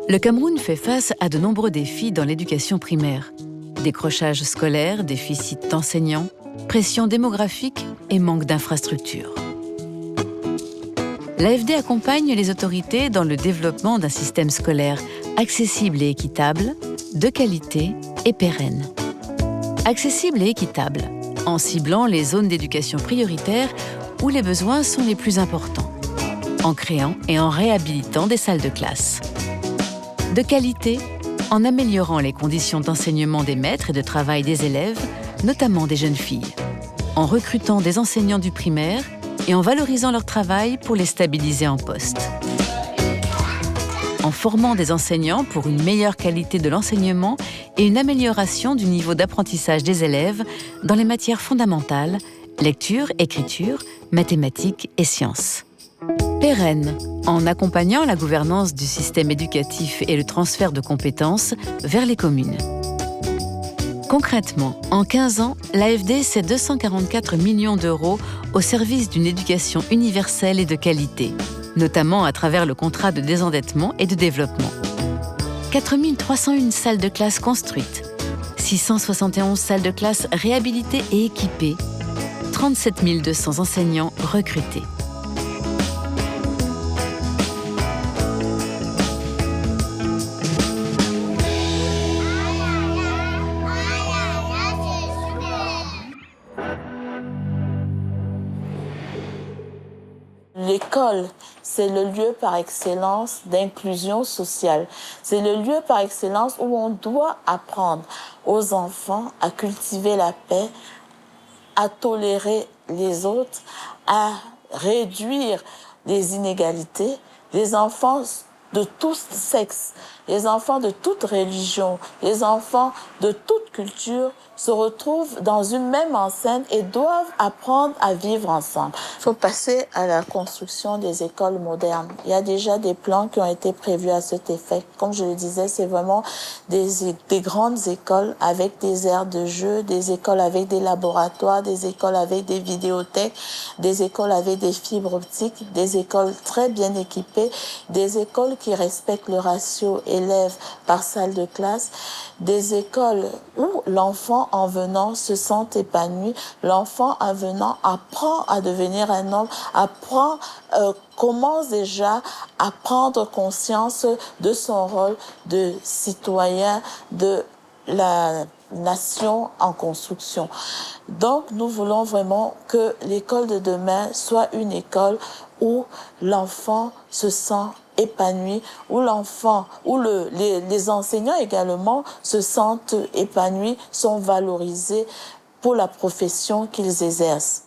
Le Cameroun fait face à de nombreux défis dans l'éducation primaire. Décrochage scolaire, déficit d'enseignants, pression démographique et manque d'infrastructures. L'AFD accompagne les autorités dans le développement d'un système scolaire accessible et équitable, de qualité et pérenne. Accessible et équitable, en ciblant les zones d'éducation prioritaire où les besoins sont les plus importants, en créant et en réhabilitant des salles de classe. De qualité, en améliorant les conditions d'enseignement des maîtres et de travail des élèves, notamment des jeunes filles, en recrutant des enseignants du primaire et en valorisant leur travail pour les stabiliser en poste. En formant des enseignants pour une meilleure qualité de l'enseignement et une amélioration du niveau d'apprentissage des élèves dans les matières fondamentales, lecture, écriture, mathématiques et sciences. Pérenne, en accompagnant la gouvernance du système éducatif et le transfert de compétences vers les communes. Concrètement, en 15 ans, l'AFD cède 244 millions d'euros au service d'une éducation universelle et de qualité, notamment à travers le contrat de désendettement et de développement. 4 301 salles de classe construites, 671 salles de classe réhabilitées et équipées, 37 200 enseignants recrutés. L'école, c'est le lieu par excellence d'inclusion sociale. C'est le lieu par excellence où on doit apprendre aux enfants à cultiver la paix, à tolérer les autres, à réduire les inégalités. Les enfants de tous sexes, les enfants de toute religion, les enfants de toute culture se retrouvent dans une même enceinte et doivent apprendre à vivre ensemble. Il faut passer à la construction des écoles modernes. Il y a déjà des plans qui ont été prévus à cet effet. Comme je le disais, c'est vraiment des grandes écoles avec des aires de jeu, des écoles avec des laboratoires, des écoles avec des vidéothèques, des écoles avec des fibres optiques, des écoles très bien équipées, des écoles qui respectent le ratio élèves par salle de classe, des écoles où l'enfant en venant se sent épanoui, l'enfant en venant apprend à devenir un homme, commence déjà à prendre conscience de son rôle de citoyen, de la nation en construction. Donc, nous voulons vraiment que l'école de demain soit une école où l'enfant se sent épanoui, où les enseignants également se sentent épanouis, sont valorisés pour la profession qu'ils exercent.